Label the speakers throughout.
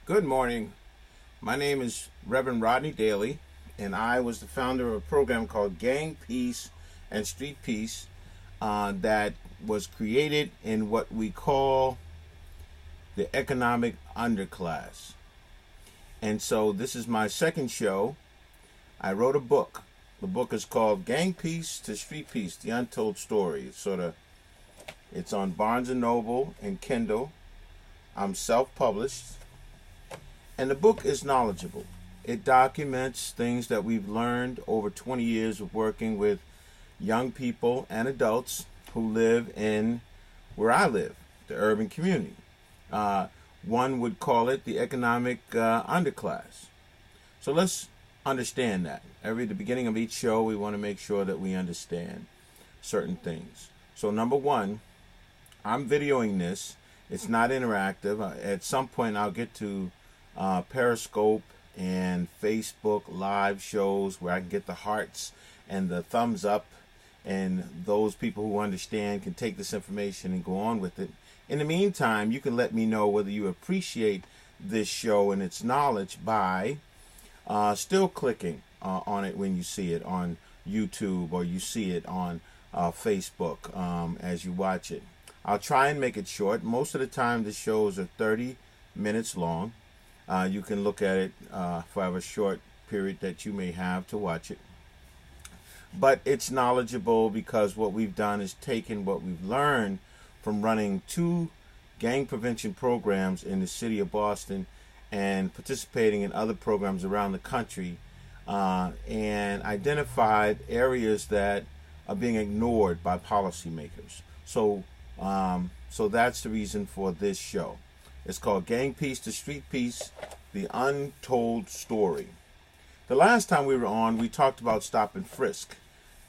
Speaker 1: Good morning. My name is Reverend Rodney Dailey, and I was the founder of a program called Gang Peace and Street Peace that was created in what we call the economic underclass. And so this is my second show. I wrote a book. The book is called Gang Peace to Street Peace, The Untold Story. It's on Barnes & Noble and Kindle. I'm self-published. And the book is knowledgeable. It documents things that we've learned over 20 years of working with young people and adults who live in where I live, the urban community. One would call it the economic underclass. So let's understand that. At the beginning of each show, we want to make sure that we understand certain things. So number one, I'm videoing this. It's not interactive. At some point, I'll get to Periscope and Facebook live shows where I can get the hearts and the thumbs up, and those people who understand can take this information and go on with it. In the meantime, you can let me know whether you appreciate this show and its knowledge by still clicking on it when you see it on YouTube or you see it on Facebook as you watch it. I'll try and make it short. Most of the time the shows are 30 minutes long. You can look at it for a short period that you may have to watch it. But it's knowledgeable because what we've done is taken what we've learned from running 2 gang prevention programs in the city of Boston and participating in other programs around the country and identified areas that are being ignored by policymakers. So that's the reason for this show. It's called Gang Peace to Street Peace, The Untold Story. The last time we were on, we talked about stop and frisk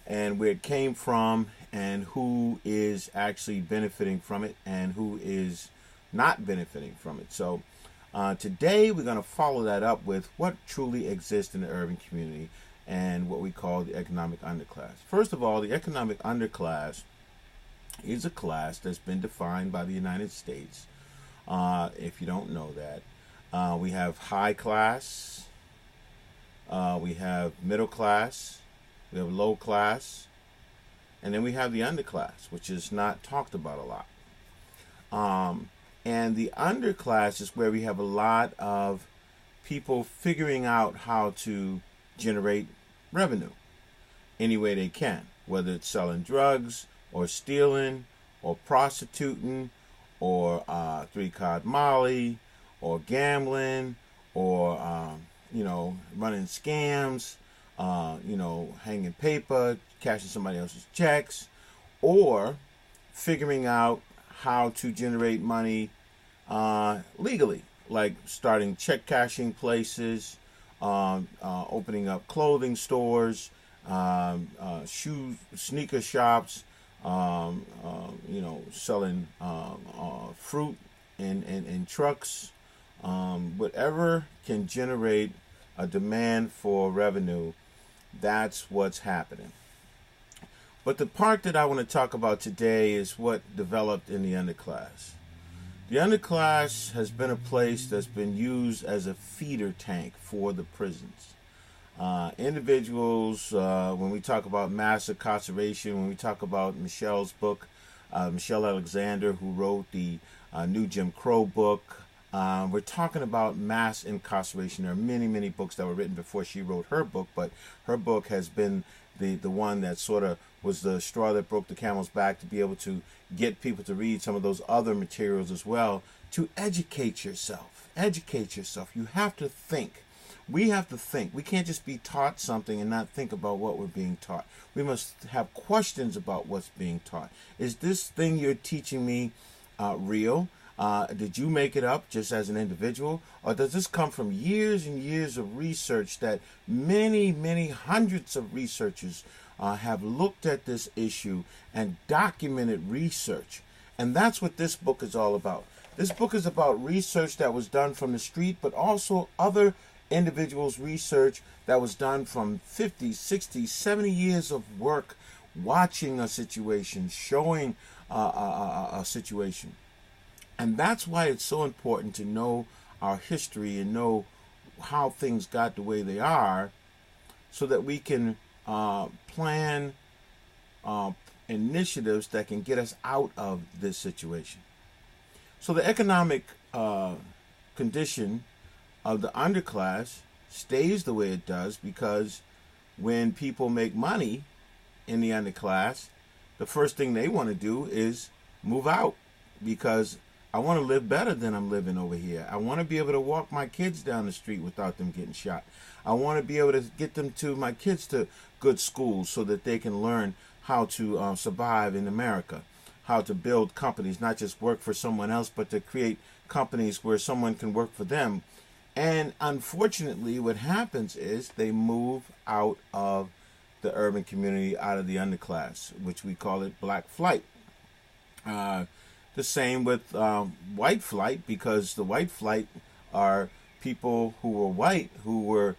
Speaker 1: and where it came from and who is actually benefiting from it and who is not benefiting from it. So today we're going to follow that up with what truly exists in the urban community and what we call the economic underclass. First of all, the economic underclass is a class that's been defined by the United States. If you don't know that, we have high class, we have middle class, we have low class, and then we have the underclass, which is not talked about a lot. And the underclass is where we have a lot of people figuring out how to generate revenue any way they can, whether it's selling drugs or stealing or prostituting or 3-card Molly, or gambling, or running scams, hanging paper, cashing somebody else's checks, or figuring out how to generate money legally, like starting check cashing places, opening up clothing stores, sneaker shops, selling fruit in trucks, whatever can generate a demand for revenue, that's what's happening. But the part that I want to talk about today is what developed in the underclass. The underclass has been a place that's been used as a feeder tank for the prisons. Individuals, when we talk about mass incarceration, when we talk about Michelle's book, Michelle Alexander, who wrote the new Jim Crow book, we're talking about mass incarceration. There are many, many books that were written before she wrote her book, but her book has been the one that sort of was the straw that broke the camel's back to be able to get people to read some of those other materials as well, to educate yourself. Educate yourself. You have to think. We have to think. We can't just be taught something and not think about what we're being taught. We must have questions about what's being taught. Is this thing you're teaching me real? Did you make it up just as an individual? Or does this come from years and years of research that many, many hundreds of researchers have looked at this issue and documented research? And that's what this book is all about. This book is about research that was done from the street, but also other individuals' research that was done from 50, 60, 70 years of work watching a situation, showing a situation. And that's why it's so important to know our history and know how things got the way they are, so that we can plan initiatives that can get us out of this situation. So the economic condition of the underclass stays the way it does because when people make money in the underclass, the first thing they want to do is move out, because I want to live better than I'm living over here. I want to be able to walk my kids down the street without them getting shot. I want to be able to get my kids to good schools so that they can learn how to survive in America, how to build companies, not just work for someone else, but to create companies where someone can work for them. And unfortunately, what happens is they move out of the urban community, out of the underclass, which we call it black flight. The same with white flight, because the white flight are people who were white, who were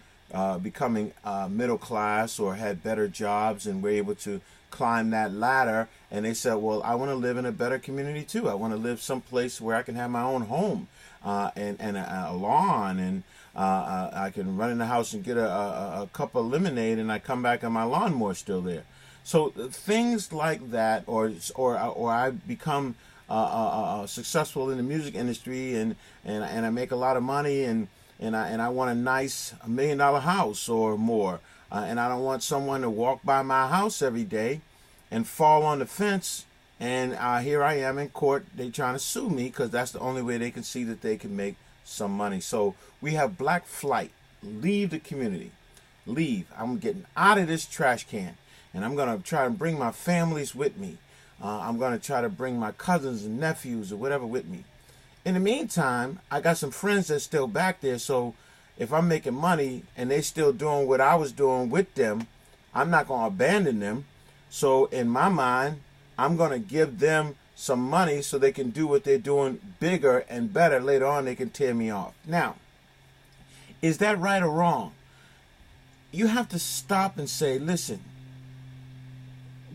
Speaker 1: becoming middle class or had better jobs and were able to climb that ladder. And they said, well, I want to live in a better community too. I want to live someplace where I can have my own home and a lawn, and I can run in the house and get a cup of lemonade, and I come back and my lawnmower's still there. So things like that, or I become successful in the music industry, and I make a lot of money, and I want a nice $1 million house or more, and I don't want someone to walk by my house every day and fall on the fence, and here I am in court. They trying to sue me because that's the only way they can see that they can make some money. So we have black flight. Leave the community. Leave. I'm getting out of this trash can, and I'm going to try to bring my families with me. I'm going to try to bring my cousins and nephews or whatever with me. In the meantime, I got some friends that's still back there, so if I'm making money and they still doing what I was doing with them, I'm not going to abandon them. So in my mind, I'm going to give them some money so they can do what they're doing bigger and better. Later on, they can tear me off. Now, is that right or wrong? You have to stop and say, listen,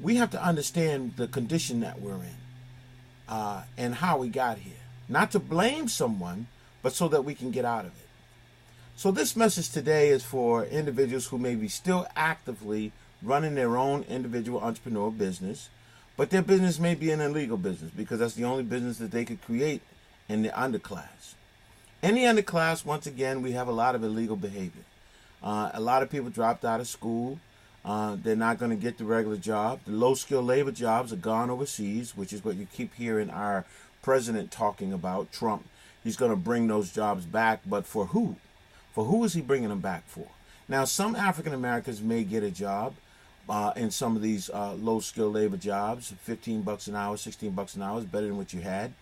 Speaker 1: we have to understand the condition that we're in and how we got here. Not to blame someone, but so that we can get out of it. So this message today is for individuals who may be still actively running their own individual entrepreneur business, but their business may be an illegal business because that's the only business that they could create in the underclass. In the underclass, once again, we have a lot of illegal behavior. A lot of people dropped out of school. They're not going to get the regular job. The low-skilled labor jobs are gone overseas, which is what you keep hearing our president talking about, Trump. He's going to bring those jobs back, but for who? For who is he bringing them back for? Now, some African Americans may get a job in some of these low-skilled labor jobs. $15 an hour, $16 an hour is better than what you had.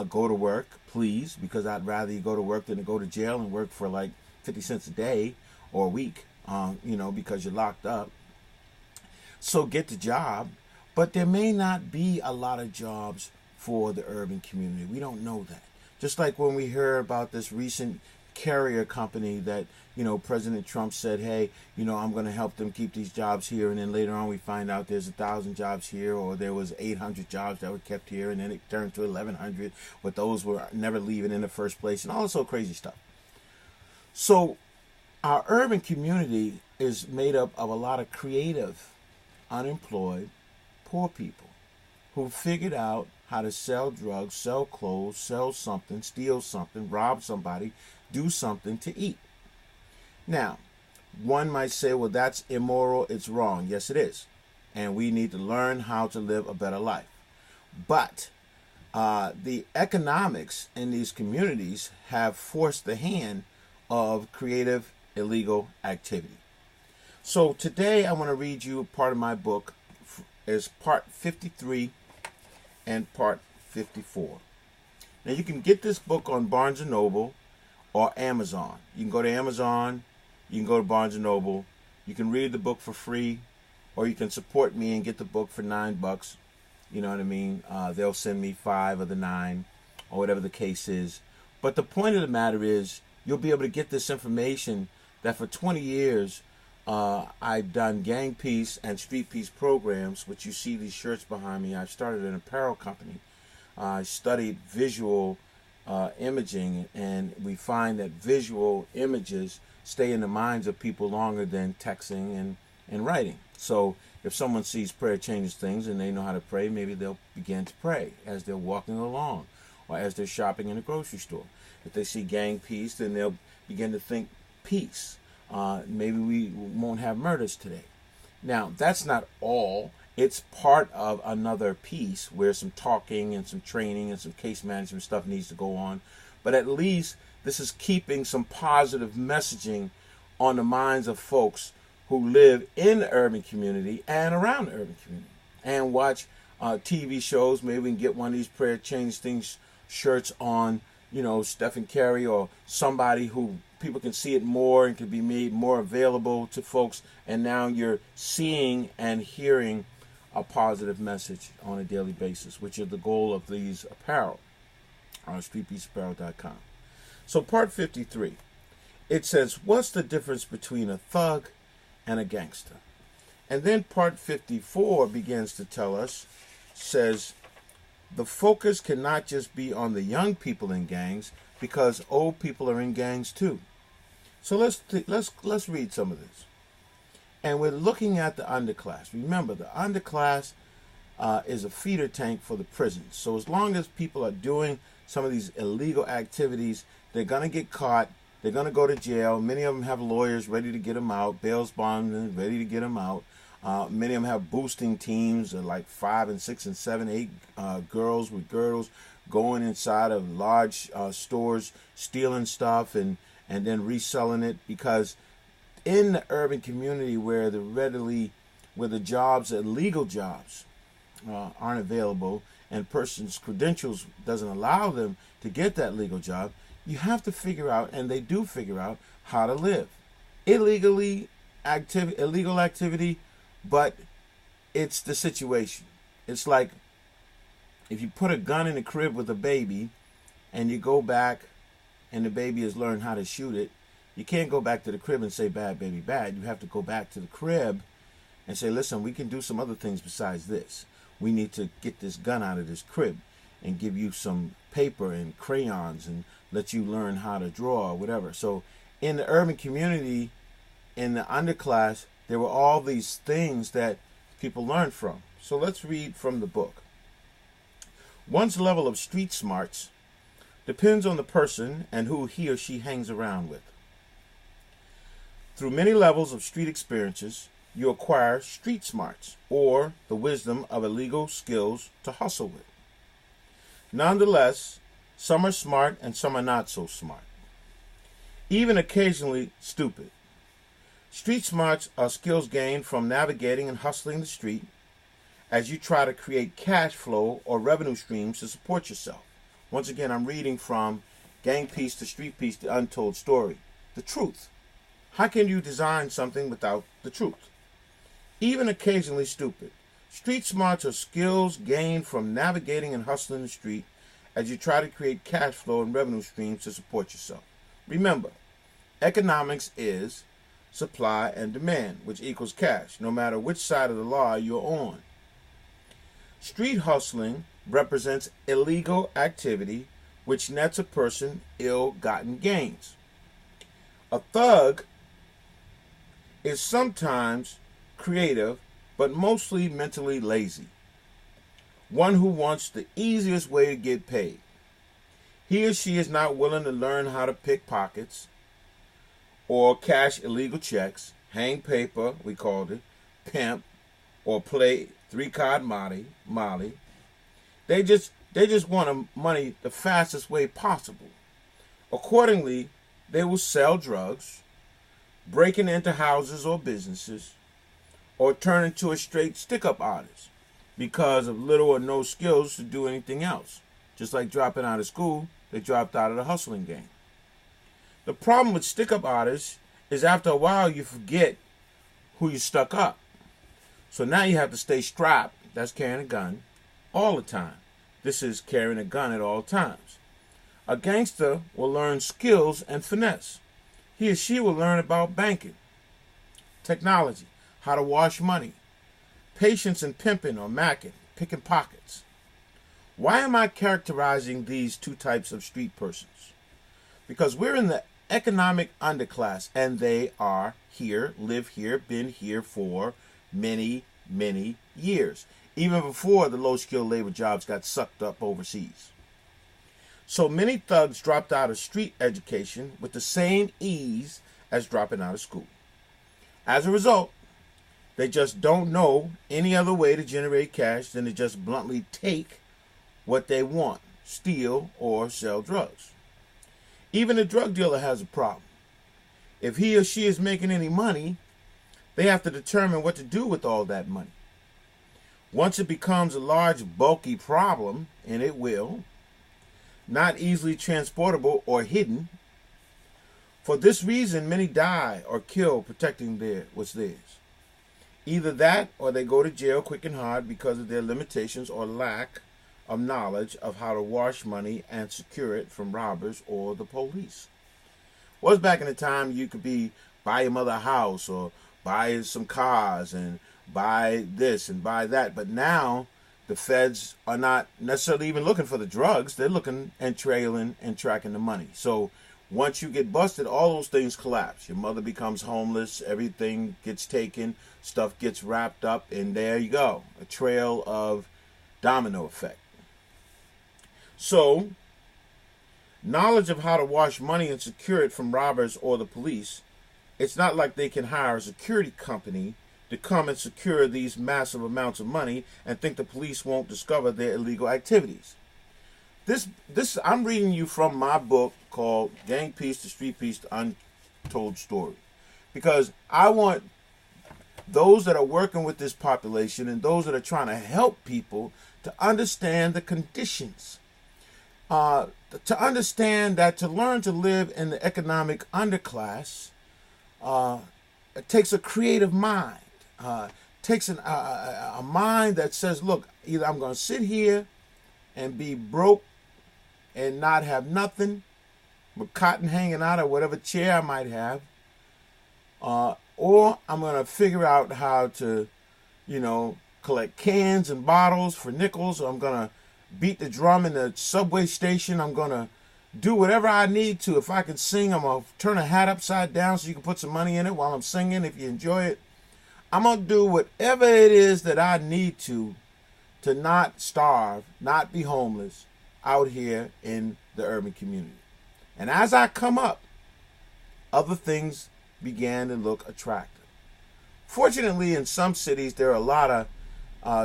Speaker 1: Go to work, please, because I'd rather you go to work than to go to jail and work for like 50 cents a day or a week, because you're locked up. So get the job, but there may not be a lot of jobs for the urban community. We don't know that. Just like when we heard about this recent carrier company that, President Trump said, hey, I'm going to help them keep these jobs here. And then later on we find out there's 1,000 jobs here, or there was 800 jobs that were kept here. And then it turned to 1,100, but those were never leaving in the first place, and all this old crazy stuff. So our urban community is made up of a lot of creative, unemployed, poor people who figured out how to sell drugs, sell clothes, sell something, steal something, rob somebody, do something to eat. Now, one might say, well, that's immoral, it's wrong. Yes, it is. And we need to learn how to live a better life. But the economics in these communities have forced the hand of creative illegal activity. So today I want to read you part of my book as part 53 and part 54. Now you can get this book on Barnes & Noble or Amazon. You can go to Amazon, you can go to Barnes & Noble, you can read the book for free, or you can support me and get the book for $9. You know what I mean? They'll send me 5 of the 9, or whatever the case is. But the point of the matter is, you'll be able to get this information that for 20 years, I've done gang peace and street peace programs, which you see these shirts behind me. I started an apparel company. I studied visual imaging, and we find that visual images stay in the minds of people longer than texting and writing. So if someone sees prayer changes things and they know how to pray, maybe they'll begin to pray as they're walking along or as they're shopping in a grocery store. If they see gang peace, then they'll begin to think peace. Maybe we won't have murders today. Now, that's not all. It's part of another piece where some talking and some training and some case management stuff needs to go on. But at least this is keeping some positive messaging on the minds of folks who live in the urban community and around the urban community and watch TV shows. Maybe we can get one of these prayer change things shirts on, Stephen Curry or somebody who people can see it more and can be made more available to folks. And now you're seeing and hearing a positive message on a daily basis, which is the goal of these apparel on streetpeaceapparel.com. So part 53, it says, what's the difference between a thug and a gangster? And then part 54 begins to tell us, says, the focus cannot just be on the young people in gangs because old people are in gangs too. So let's read some of this. And we're looking at the underclass. Remember, the underclass is a feeder tank for the prisons. So as long as people are doing some of these illegal activities, they're going to get caught. They're going to go to jail. Many of them have lawyers ready to get them out, bail bondsmen ready to get them out. Many of them have boosting teams, like 5 and 6 and 7, 8 girls with girdles going inside of large stores, stealing stuff and then reselling it, because in the urban community where the jobs, legal jobs, aren't available and person's credentials doesn't allow them to get that legal job, you have to figure out, and they do figure out, how to live. Illegal activity, but it's the situation. It's like if you put a gun in the crib with a baby and you go back and the baby has learned how to shoot it, you can't go back to the crib and say, bad baby, bad. You have to go back to the crib and say, listen, we can do some other things besides this. We need to get this gun out of this crib and give you some paper and crayons and let you learn how to draw or whatever. So in the urban community, in the underclass, there were all these things that people learned from. So let's read from the book. One's level of street smarts depends on the person and who he or she hangs around with. Through many levels of street experiences, you acquire street smarts, or the wisdom of illegal skills to hustle with. Nonetheless, some are smart and some are not so smart, even occasionally stupid. Street smarts are skills gained from navigating and hustling the street as you try to create cash flow or revenue streams to support yourself. Once again, I'm reading from Gang Peace to Street Peace, the Untold Story. The truth. How can you design something without the truth? Even occasionally stupid. Street smarts are skills gained from navigating and hustling the street as you try to create cash flow and revenue streams to support yourself. Remember, economics is supply and demand, which equals cash, no matter which side of the law you're on. Street hustling represents illegal activity which nets a person ill-gotten gains. A thug is sometimes creative, but mostly mentally lazy. One who wants the easiest way to get paid. He or she is not willing to learn how to pick pockets or cash illegal checks, hang paper, we called it, pimp, or play three-card Molly. They just want money the fastest way possible. Accordingly, they will sell drugs, breaking into houses or businesses, or turn into a straight stick-up artist because of little or no skills to do anything else. Just like dropping out of school, they dropped out of the hustling game. The problem with stick-up artists is after a while you forget who you stuck up. So now you have to stay strapped, that's carrying a gun, all the time. This is carrying a gun at all times. A gangster will learn skills and finesse. He or she will learn about banking, technology, how to wash money, patience in pimping or macking, picking pockets. Why am I characterizing these two types of street persons? Because we're in the economic underclass, and they are here, live here, been here for many, many years, even before the low-skilled labor jobs got sucked up overseas. So many thugs dropped out of street education with the same ease as dropping out of school. As a result, they just don't know any other way to generate cash than to just bluntly take what they want, steal or sell drugs. Even a drug dealer has a problem. If he or she is making any money, they have to determine what to do with all that money. Once it becomes a large, bulky problem, and it will, not easily transportable or hidden, for this reason, many die or kill protecting what's theirs. Either that or they go to jail quick and hard because of their limitations or lack of knowledge of how to wash money and secure it from robbers or the police. Was back in the time you could buy your mother a house or buy some cars and buy this and buy that. But now the feds are not necessarily even looking for the drugs. They're looking and trailing and tracking the money. So once you get busted, all those things collapse. Your mother becomes homeless. Everything gets taken. Stuff gets wrapped up. And there you go. A trail of domino effect. So, knowledge of how to wash money and secure it from robbers or the police, it's not like they can hire a security company to come and secure these massive amounts of money and think the police won't discover their illegal activities. This I'm reading you from my book called Gang Peace to Street Peace, the Untold Story. Because I want those that are working with this population and those that are trying to help people to understand the conditions. To understand that to learn to live in the economic underclass, it takes a creative mind. Takes a mind that says, look, either I'm going to sit here and be broke and not have nothing but cotton hanging out of whatever chair I might have, or I'm going to figure out how to, collect cans and bottles for nickels, or I'm going to beat the drum in the subway station. I'm going to do whatever I need to. If I can sing, I'm going to turn a hat upside down so you can put some money in it while I'm singing if you enjoy it. I'm going to do whatever it is that I need to not starve, not be homeless out here in the urban community. And as I come up, other things began to look attractive. Fortunately, in some cities, there are a lot of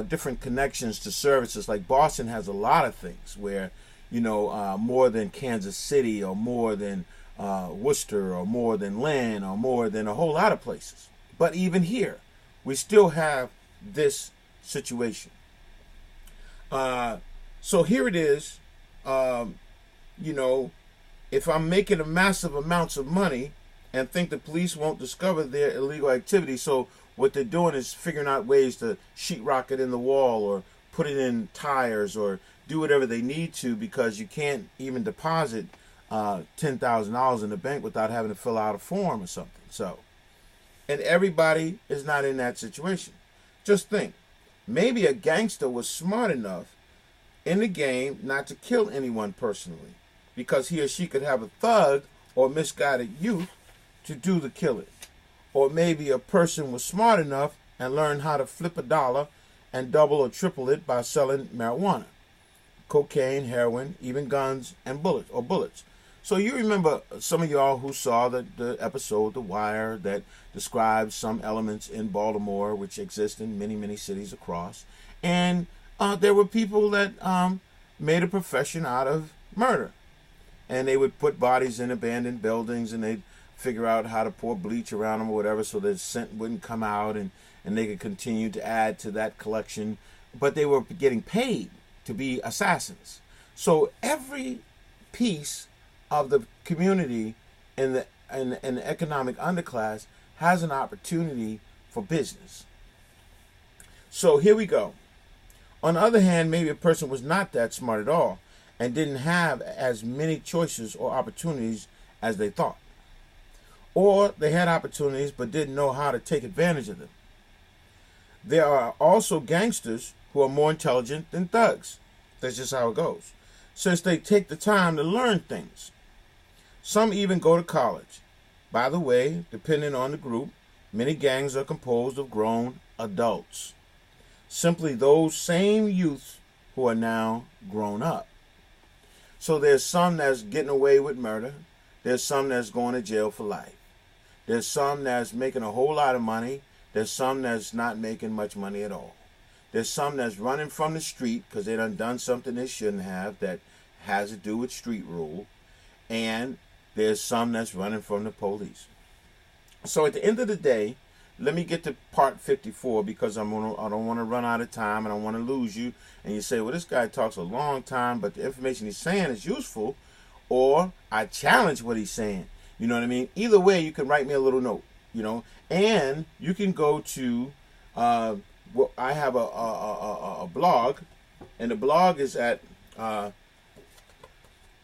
Speaker 1: different connections to services. Like Boston has a lot of things where, more than Kansas City or more than Worcester or more than Lynn or more than a whole lot of places. But even here, we still have this situation. So here it is, if I'm making a massive amounts of money and think the police won't discover their illegal activity, so what they're doing is figuring out ways to sheetrock it in the wall or put it in tires or do whatever they need to, because you can't even deposit $10,000 in the bank without having to fill out a form or something. So, and everybody is not in that situation. Just think, maybe a gangster was smart enough in the game not to kill anyone personally, because he or she could have a thug or misguided youth to do the killing. Or maybe a person was smart enough and learned how to flip a dollar and double or triple it by selling marijuana, cocaine, heroin, even guns and bullets. So you remember some of y'all who saw the episode The Wire that describes some elements in Baltimore which exist in many, many cities across. And there were people that made a profession out of murder. And they would put bodies in abandoned buildings, and they'd figure out how to pour bleach around them or whatever so the scent wouldn't come out, and they could continue to add to that collection. But they were getting paid to be assassins. So every piece of the community in the economic underclass has an opportunity for business. So here we go. On the other hand, maybe a person was not that smart at all and didn't have as many choices or opportunities as they thought. Or they had opportunities but didn't know how to take advantage of them. There are also gangsters who are more intelligent than thugs That's just how it goes. Since they take the time to learn things. Some even go to college. By the way, depending on the group, many gangs are composed of grown adults. Simply those same youths who are now grown up. So there's some that's getting away with murder. There's some that's going to jail for life. There's some that's making a whole lot of money. There's some that's not making much money at all. There's some that's running from the street because they done something they shouldn't have that has to do with street rule. And there's some that's running from the police. So at the end of the day, let me get to part 54 because I don't want to run out of time and I want to lose you. And you say, well, this guy talks a long time, but the information he's saying is useful. Or I challenge what he's saying. You know what I mean? Either way, you can write me a little note, you know. And you can go to, well, I have a blog. And the blog is at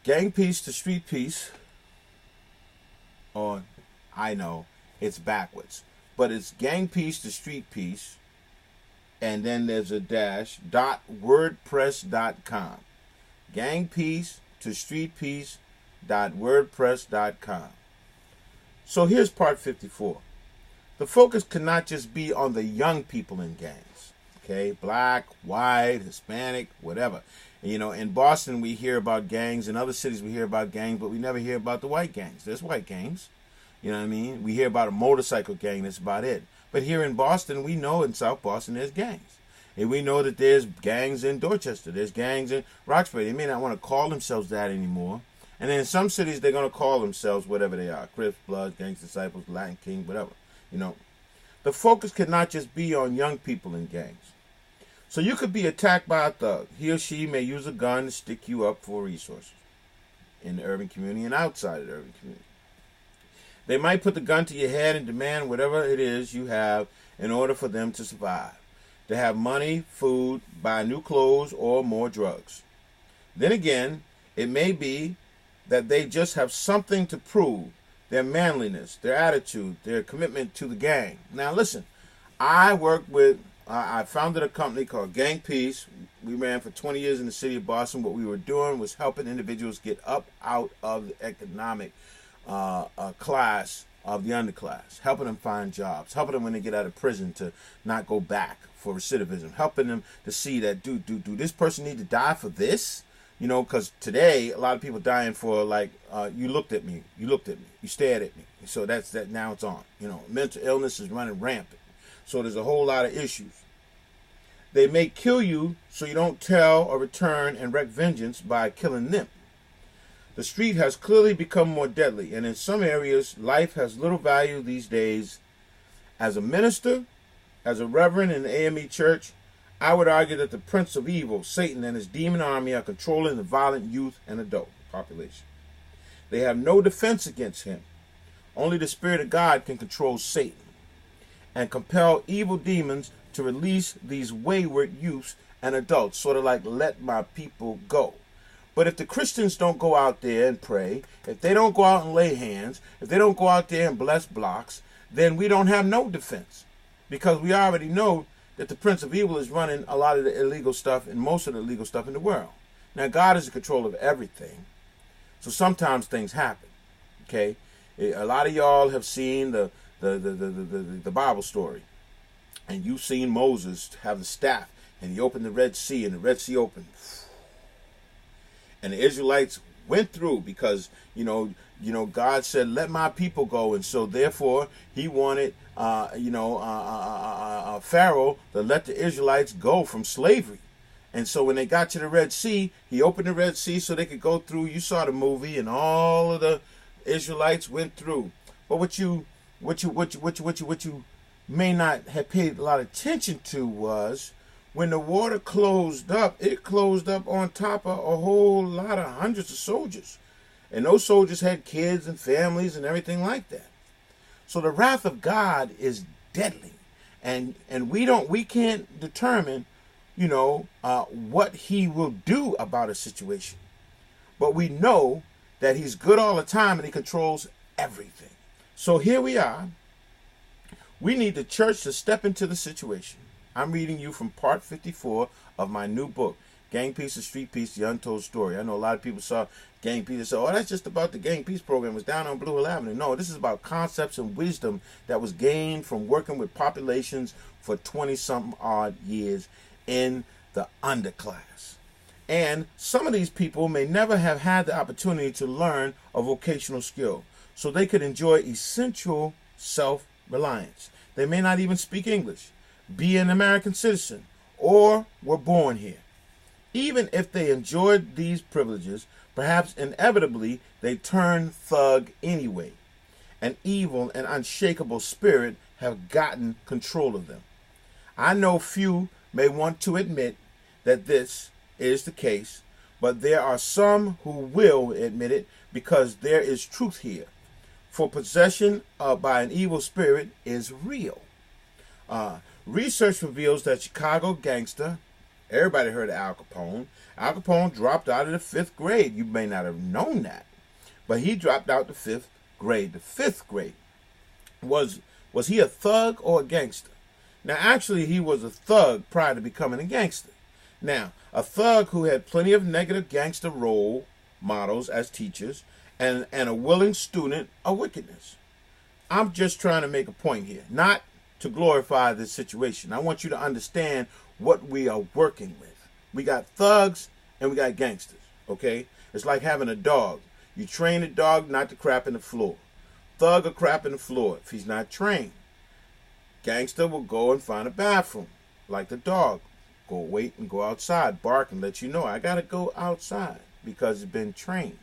Speaker 1: Gang Peace to Street Peace. Or, I know, it's backwards. But it's Gang Peace to Street Peace. And then there's a dash, .wordpress.com. Gang Peace to Street Peace .wordpress.com. So here's part 54. The focus cannot just be on the young people in gangs. Okay, black, white, Hispanic, whatever. And, you know, in Boston we hear about gangs. In other cities we hear about gangs, but we never hear about the white gangs. There's white gangs. You know what I mean? We hear about a motorcycle gang, that's about it. But here in Boston, we know in South Boston there's gangs. And we know that there's gangs in Dorchester. There's gangs in Roxbury. They may not want to call themselves that anymore. And then in some cities, they're going to call themselves whatever they are. Crips, Bloods, Gangs, Disciples, Latin King, whatever. You know, the focus cannot just be on young people in gangs. So you could be attacked by a thug. He or she may use a gun to stick you up for resources in the urban community and outside of the urban community. They might put the gun to your head and demand whatever it is you have in order for them to survive. To have money, food, buy new clothes, or more drugs. Then again, it may be that they just have something to prove, their manliness, their attitude, their commitment to the gang. Now listen, I founded a company called Gang Peace. We ran for 20 years in the city of Boston. What we were doing was helping individuals get up out of the economic class of the underclass, helping them find jobs, helping them when they get out of prison to not go back for recidivism, helping them to see that, do this person need to die for this? You know, because today, a lot of people dying for, like, you looked at me, you stared at me. So that's that. Now it's on. You know, mental illness is running rampant. So there's a whole lot of issues. They may kill you so you don't tell or return and wreak vengeance by killing them. The street has clearly become more deadly, and in some areas, life has little value these days. As a minister, as a reverend in the AME church, I would argue that the prince of evil, Satan, and his demon army are controlling the violent youth and adult population. They have no defense against him. Only the Spirit of God can control Satan and compel evil demons to release these wayward youths and adults, sort of like, let my people go. But if the Christians don't go out there and pray, if they don't go out and lay hands, if they don't go out there and bless blocks, then we don't have no defense. Because we already know that the Prince of Evil is running a lot of the illegal stuff and most of the illegal stuff in the world. Now, God is in control of everything. So sometimes things happen. Okay? A lot of y'all have seen the Bible story. And you've seen Moses have the staff. And he opened the Red Sea. And the Red Sea opened. And the Israelites went through because, you know, God said, let my people go. And so, therefore, he wanted, Pharaoh to let the Israelites go from slavery. And so when they got to the Red Sea, he opened the Red Sea so they could go through. You saw the movie, and all of the Israelites went through. But what you may not have paid a lot of attention to was when the water closed up, it closed up on top of a whole lot of hundreds of soldiers. And those soldiers had kids and families and everything like that. So the wrath of God is deadly. And we can't determine, what he will do about a situation. But we know that he's good all the time and he controls everything. So here we are. We need the church to step into the situation. I'm reading you from part 54 of my new book, Gang Peace and Street Peace, The Untold Story. I know a lot of people saw Gang Peace and said, oh, that's just about the Gang Peace program. It was down on Blue Hill Avenue. No, this is about concepts and wisdom that was gained from working with populations for 20-something odd years in the underclass. And some of these people may never have had the opportunity to learn a vocational skill, so they could enjoy essential self-reliance. They may not even speak English, be an American citizen, or were born here. Even if they enjoyed these privileges, perhaps inevitably they turn thug anyway. An evil and unshakable spirit have gotten control of them. I know few may want to admit that this is the case, but there are some who will admit it because there is truth here. For possession by an evil spirit is real. Research reveals that Chicago gangster, everybody heard of Al Capone. Al Capone dropped out of the 5th grade. You may not have known that, but he dropped out the 5th grade. The 5th grade. Was he a thug or a gangster? Now, actually, he was a thug prior to becoming a gangster. Now, a thug who had plenty of negative gangster role models as teachers and a willing student of wickedness. I'm just trying to make a point here, not to glorify this situation. I want you to understand what we are working with. We got thugs and we got gangsters, okay? It's like having a dog. You train a dog not to crap in the floor. Thug will crap in the floor if he's not trained. Gangster will go and find a bathroom, like the dog. Go wait and go outside, bark and let you know, I got to go outside because it's been trained.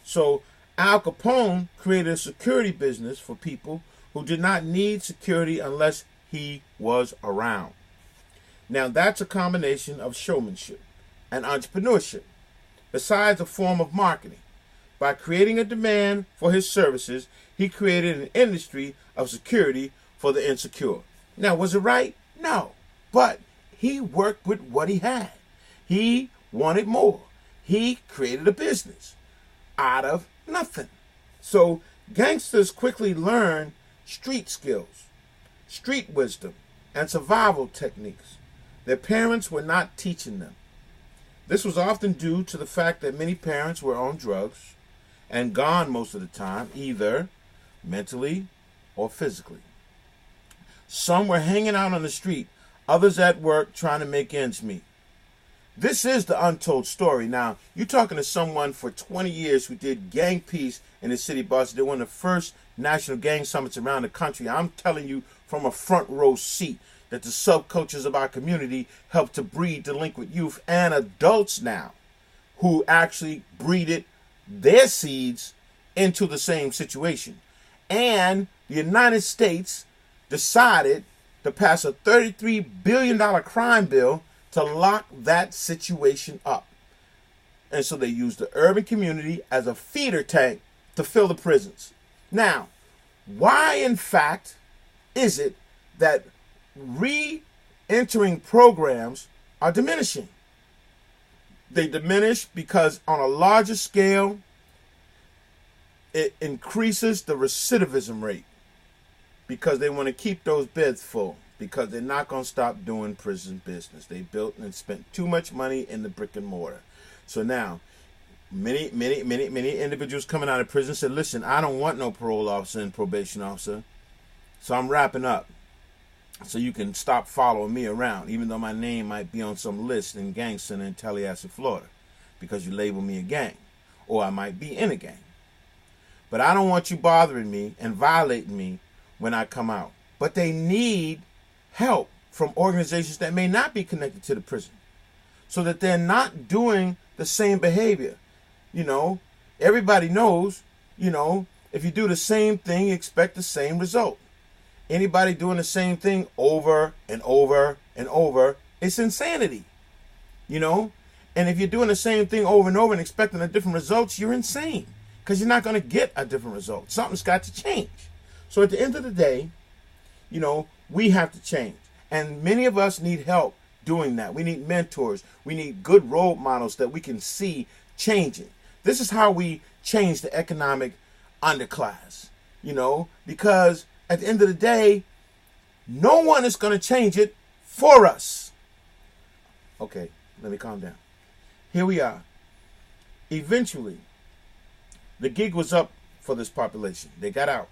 Speaker 1: So Al Capone created a security business for people who did not need security unless he was around. Now that's a combination of showmanship and entrepreneurship, besides a form of marketing. By creating a demand for his services, he created an industry of security for the insecure. Now, was it right? No. But he worked with what he had. He wanted more. He created a business out of nothing. So gangsters quickly learned street skills, street wisdom, and survival techniques. Their parents were not teaching them. This was often due to the fact that many parents were on drugs and gone most of the time, either mentally or physically. Some were hanging out on the street, others at work trying to make ends meet. This is the untold story. Now, you're talking to someone for 20 years who did Gang Peace in the city of Boston. They were one of the first national gang summits around the country. I'm telling you from a front row seat that the subcultures of our community help to breed delinquent youth and adults now who actually breeded their seeds into the same situation. And the United States decided to pass a $33 billion crime bill to lock that situation up. And so they used the urban community as a feeder tank to fill the prisons. Now, why in fact is it that re-entering programs are diminishing? They diminish because on a larger scale, it increases the recidivism rate because they want to keep those beds full, because they're not going to stop doing prison business. They built and spent too much money in the brick and mortar. So now, many individuals coming out of prison said, listen, I don't want no parole officer and probation officer, so I'm wrapping up. So you can stop following me around, even though my name might be on some list in Gang Center in Tallahassee, Florida, because you label me a gang, or I might be in a gang. But I don't want you bothering me and violating me when I come out. But they need help from organizations that may not be connected to the prison, so that they're not doing the same behavior. You know, everybody knows, you know, if you do the same thing, you expect the same result. Anybody doing the same thing over and over and over, it's insanity, you know? And if you're doing the same thing over and over and expecting a different results, you're insane, because you're not going to get a different result. Something's got to change. So at the end of the day, you know, we have to change. And many of us need help doing that. We need mentors. We need good role models that we can see changing. This is how we change the economic underclass, you know, because at the end of the day, no one is going to change it for us. Okay, let me calm down. here we are. Eventually, the gig was up for this population. They got out.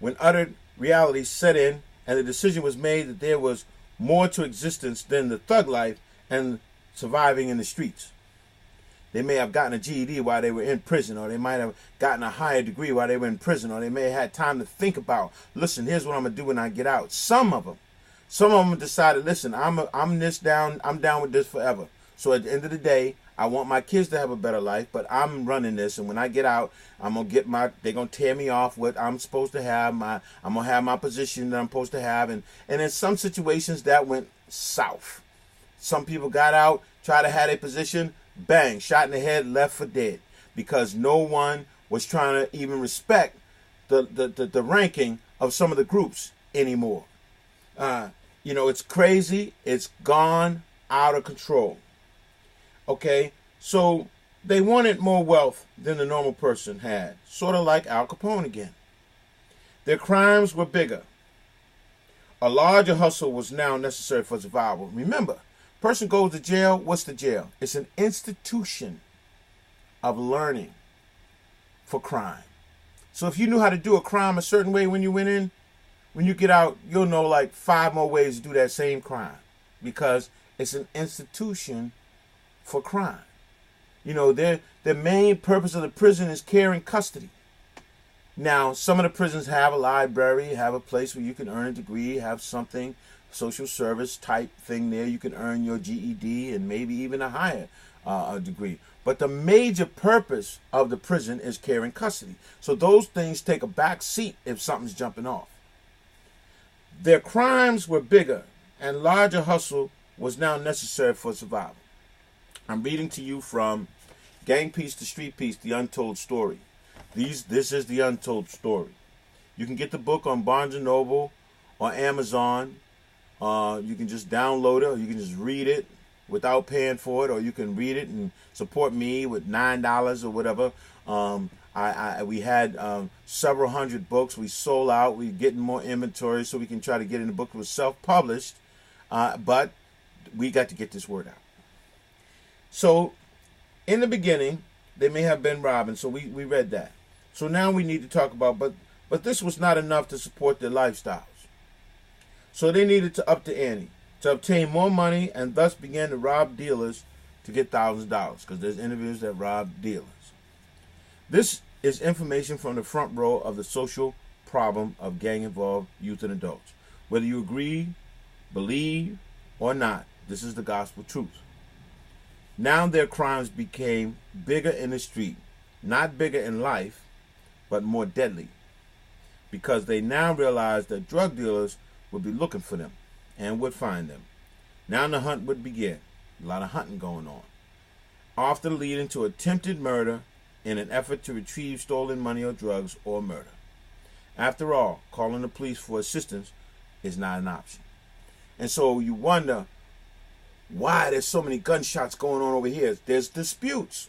Speaker 1: When utter reality set in and the decision was made that there was more to existence than the thug life and surviving in the streets. They may have gotten a GED while they were in prison, or they might have gotten a higher degree while they were in prison, or they may have had time to think about, listen, here's what I'm going to do when I get out. Some of them decided, listen, I'm down with this forever. So at the end of the day, I want my kids to have a better life, but I'm running this, and when I get out, they're gonna tear me off what I'm supposed to have. I'm gonna have my position that I'm supposed to have, and in some situations that went south. Some people got out, tried to have a position, bang, shot in the head, left for dead, because no one was trying to even respect the ranking of some of the groups anymore. It's crazy. It's gone out of control. Okay, so they wanted more wealth than the normal person had, sort of like Al Capone again. Their crimes were bigger. A larger hustle was now necessary for survival. Remember, person goes to jail. What's the jail? It's an institution of learning for crime. So if you knew how to do a crime a certain way when you went in, when you get out, you'll know like 5 more ways to do that same crime, because it's an institution for crime. The main purpose of the prison is care and custody. Now, some of the prisons have a library, have a place where you can earn a degree, have something, social service type thing there. You can earn your GED and maybe even a higher degree. But the major purpose of the prison is care and custody. So those things take a back seat if something's jumping off. Their crimes were bigger, and larger hustle was now necessary for survival. I'm reading to you from Gang Peace to Street Peace, The Untold Story. This is the untold story. You can get the book on Barnes & Noble or Amazon. You can just download it, or you can just read it without paying for it, or you can read it and support me with $9 or whatever. We had several hundred books. We sold out. We're getting more inventory so we can try to get in the book. It was self-published, but we got to get this word out. So, in the beginning, they may have been robbing, so we read that. So now we need to talk about, but this was not enough to support their lifestyles. So they needed to up the ante, to obtain more money, and thus began to rob dealers to get thousands of dollars, because there's individuals that rob dealers. This is information from the front row of the social problem of gang-involved youth and adults. Whether you agree, believe, or not, this is the gospel truth. Now their crimes became bigger in the street, not bigger in life, but more deadly, because they now realized that drug dealers would be looking for them and would find them. Now the hunt would begin. A lot of hunting going on, often leading to attempted murder in an effort to retrieve stolen money or drugs or murder. After all, calling the police for assistance is not an option. And so you wonder why there's so many gunshots going on over here. There's disputes.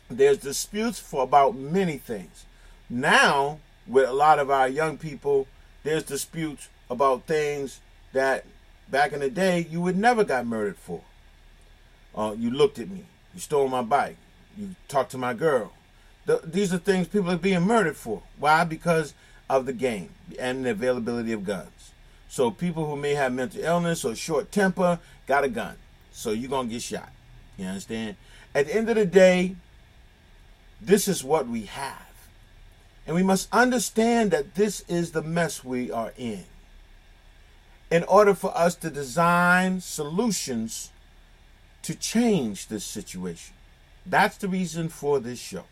Speaker 1: There's disputes for about many things. Now, with a lot of our young people, there's disputes about things that back in the day you would never got murdered for. You looked at me. You stole my bike. You talked to my girl. These are things people are being murdered for. Why? Because of the game and the availability of guns. So people who may have mental illness or short temper got a gun. So you're going to get shot. You understand? At the end of the day, this is what we have. And we must understand that this is the mess we are in order for us to design solutions to change this situation. That's the reason for this show.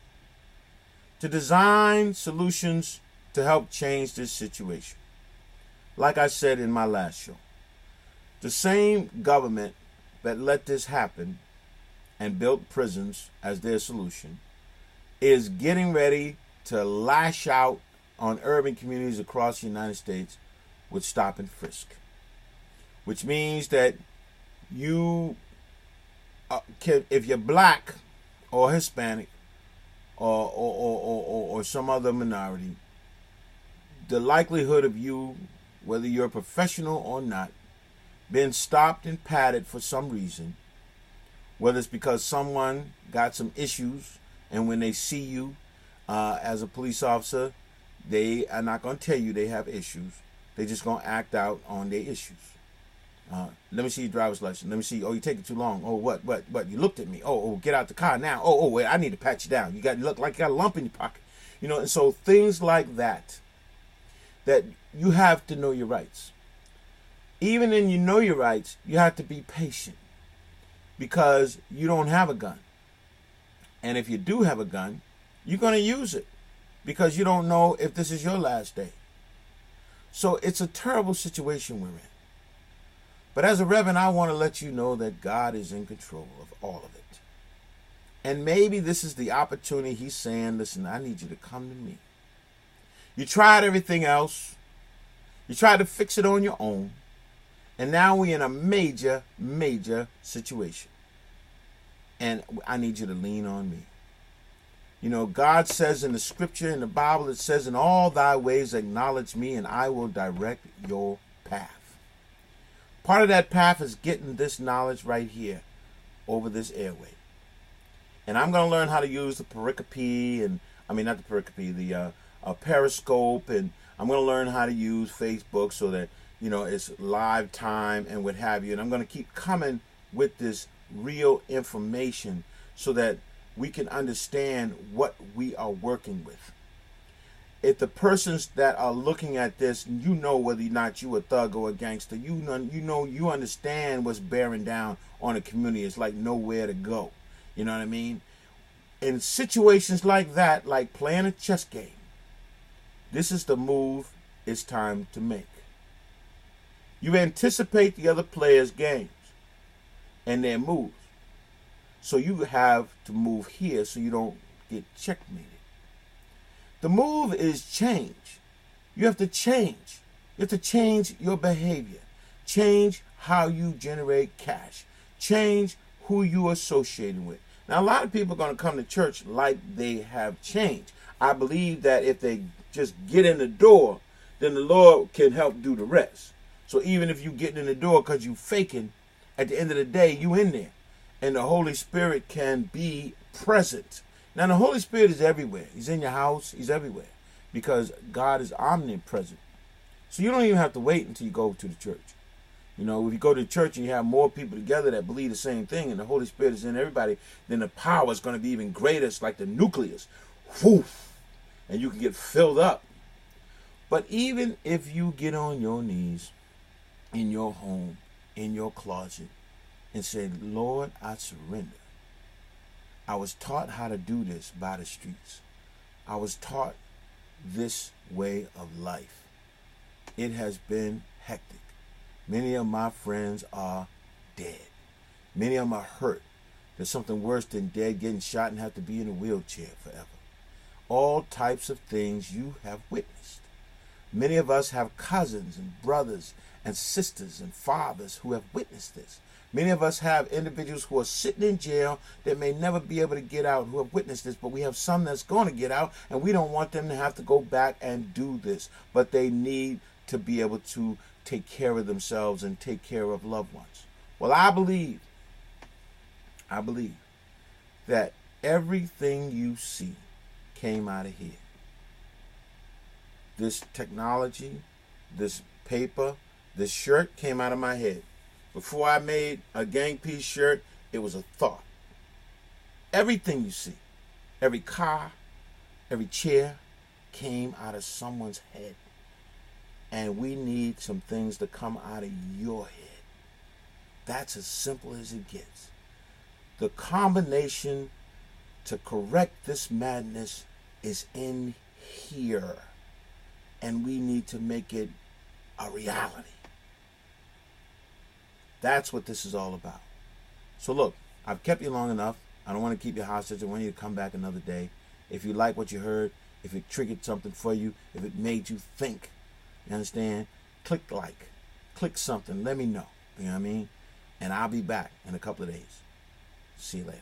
Speaker 1: To design solutions to help change this situation. Like I said in my last show, the same government that let this happen and built prisons as their solution is getting ready to lash out on urban communities across the United States with stop and frisk. Which means that you can, if you're black or Hispanic or some other minority, the likelihood of you, whether you're a professional or not, being stopped and patted for some reason, Whether it's because someone got some issues, and when they see you as a police officer, they are not going to tell you they have issues. They're just going to act out on their issues. Let me see your driver's license. Let me see. Oh, you're taking too long. Oh, what? You looked at me. Oh, get out the car now. Oh, wait, I need to pat you down. You look like you got a lump in your pocket. And so things like that you have to know your rights. Even when you know your rights, you have to be patient because you don't have a gun. And if you do have a gun, you're going to use it because you don't know if this is your last day. So it's a terrible situation we're in. But as a Reverend, I want to let you know that God is in control of all of it. And maybe this is the opportunity he's saying, listen, I need you to come to me. You tried everything else. You tried to fix it on your own. And now we're in a major, major situation. And I need you to lean on me. God says in the scripture, in the Bible, it says, in all thy ways acknowledge me and I will direct your path. Part of that path is getting this knowledge right here over this airway. And I'm going to learn how to use the pericope the Periscope, and I'm going to learn how to use Facebook so that, it's live time and what have you. And I'm going to keep coming with this real information so that we can understand what we are working with. If the persons that are looking at this, whether or not you a thug or a gangster, you understand what's bearing down on a community. It's like nowhere to go. You know what I mean? In situations like that, like playing a chess game, this is the move it's time to make. You anticipate the other players' games and their moves. So you have to move here so you don't get checkmated. The move is change. You have to change. You have to change your behavior. Change how you generate cash. Change who you are associating with. Now, a lot of people are going to come to church like they have changed. I believe that if they just get in the door, then the Lord can help do the rest. So even if you getting in the door because you faking, at the end of the day, you in there. And the Holy Spirit can be present. Now, the Holy Spirit is everywhere. He's in your house. He's everywhere because God is omnipresent. So you don't even have to wait until you go to the church. If you go to church and you have more people together that believe the same thing and the Holy Spirit is in everybody, then the power is going to be even greater. It's like the nucleus. Woof, and you can get filled up. But even if you get on your knees in your home, in your closet, and say, Lord, I surrender. I was taught how to do this by the streets. I was taught this way of life. It has been hectic. Many of my friends are dead. Many of them are hurt. There's something worse than dead, getting shot and have to be in a wheelchair forever. All types of things you have witnessed. Many of us have cousins and brothers and sisters and fathers who have witnessed this. Many of us have individuals who are sitting in jail that may never be able to get out who have witnessed this, but we have some that's going to get out, and we don't want them to have to go back and do this. But they need to be able to take care of themselves and take care of loved ones. Well, I believe that everything you see came out of here. This technology, this paper, this shirt came out of my head. Before I made a Gang Peace shirt, it was a thought. Everything you see, every car, every chair came out of someone's head. And we need some things to come out of your head. That's as simple as it gets. The combination to correct this madness is in here. And we need to make it a reality. That's what this is all about. So look, I've kept you long enough. I don't want to keep you hostage. I want you to come back another day. If you like what you heard, if it triggered something for you, if it made you think, you understand? Click like. Click something. Let me know. You know what I mean? And I'll be back in a couple of days. See you later.